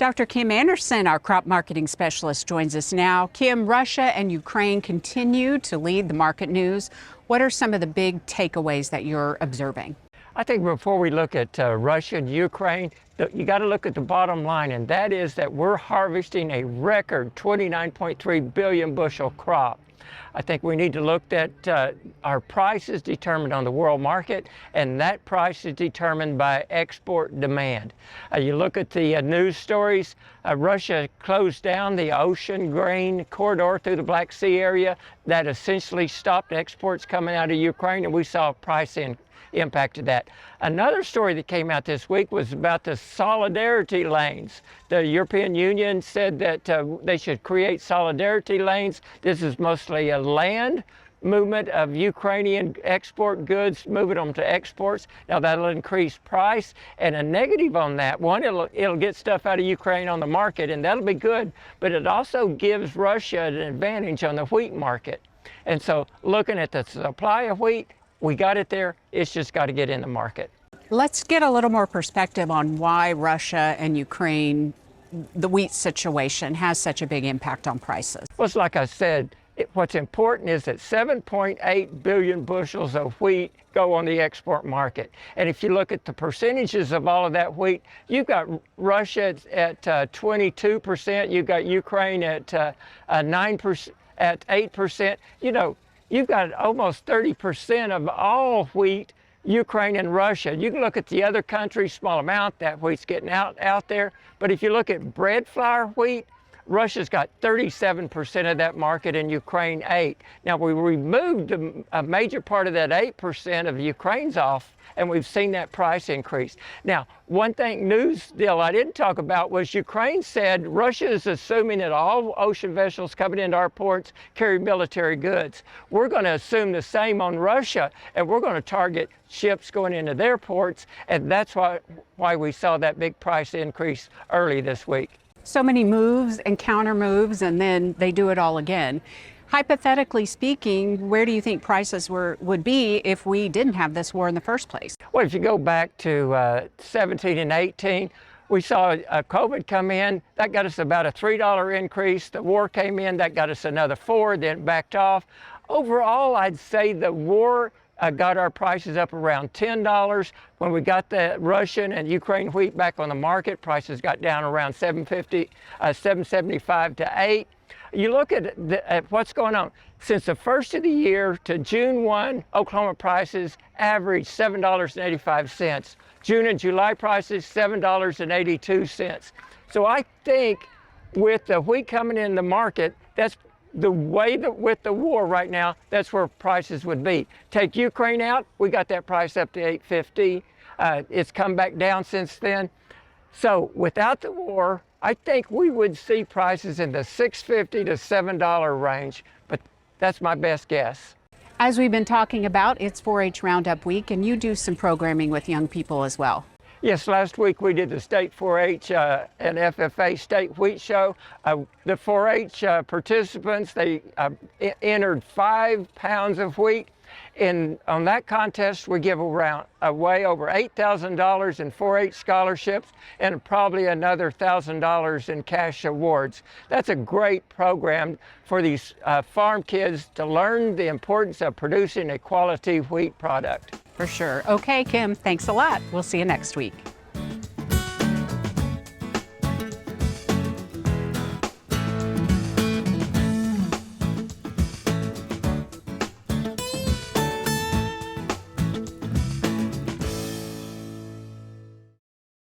Dr. Kim Anderson, our crop marketing specialist, joins us now. Kim, Russia and Ukraine continue to lead the market news. What are some of the big takeaways that you're observing? I think before we look at Russia and Ukraine, you got to look at the bottom line, and that is that we're harvesting a record 29.3 billion bushel crop. I think we need to look at our prices determined on the world market, and that price is determined by export demand. You look at the news stories, Russia closed down the ocean grain corridor through the Black Sea area. That essentially stopped exports coming out of Ukraine, and we saw a price impact of that. Another story that came out this week was about the solidarity lanes. The European Union said that they should create solidarity lanes. This is mostly a land movement of Ukrainian export goods, moving them to exports. Now that'll increase price, and a negative on that, one, it'll get stuff out of Ukraine on the market, and that'll be good, but it also gives Russia an advantage on the wheat market. And so looking at the supply of wheat, we got it there, it's just got to get in the market. Let's get a little more perspective on why Russia and Ukraine, the wheat situation, has such a big impact on prices. Well, it's like I said, what's important is that 7.8 billion bushels of wheat go on the export market. And if you look at the percentages of all of that wheat, you've got Russia at 22%, you've got Ukraine at 9%, at 8%. You know, you've got almost 30% of all wheat, Ukraine and Russia. You can look at the other countries, small amount, that wheat's getting out there. But if you look at bread flour wheat, Russia's got 37% of that market and Ukraine 8%. Now we removed a major part of that 8% of Ukraine's off, and we've seen that price increase. Now, one thing, news deal I didn't talk about was Ukraine said Russia is assuming that all ocean vessels coming into our ports carry military goods. We're going to assume the same on Russia, and we're going to target ships going into their ports, and that's why we saw that big price increase early this week. So many moves and counter moves, and then they do it all again. Hypothetically speaking, where do you think prices would be if we didn't have this war in the first place? Well, if you go back to 17 and 18, we saw COVID come in. That got us about a $3 increase. The war came in. That got us another $4, then backed off. Overall, I'd say the war got our prices up around $10. When we got the Russian and Ukraine wheat back on the market, prices got down around $7.75 to $8. You look at what's going on. Since the first of the year to June 1, Oklahoma prices averaged $7.85. June and July prices, $7.82. So I think with the wheat coming in the market, that's the way that with the war right now, that's where prices would be. Take Ukraine out, we got that price up to $8.50. It's come back down since then. So without the war, I think we would see prices in the $6.50 to $7 range, but that's my best guess. As we've been talking about, it's 4-H Roundup Week, and you do some programming with young people as well. Yes, last week we did the State 4-H and FFA State Wheat Show. The 4-H participants, they entered 5 pounds of wheat. On that contest, we give away over $8,000 in 4-H scholarships and probably another $1,000 in cash awards. That's a great program for these farm kids to learn the importance of producing a quality wheat product. For sure. Okay, Kim, thanks a lot. We'll see you next week.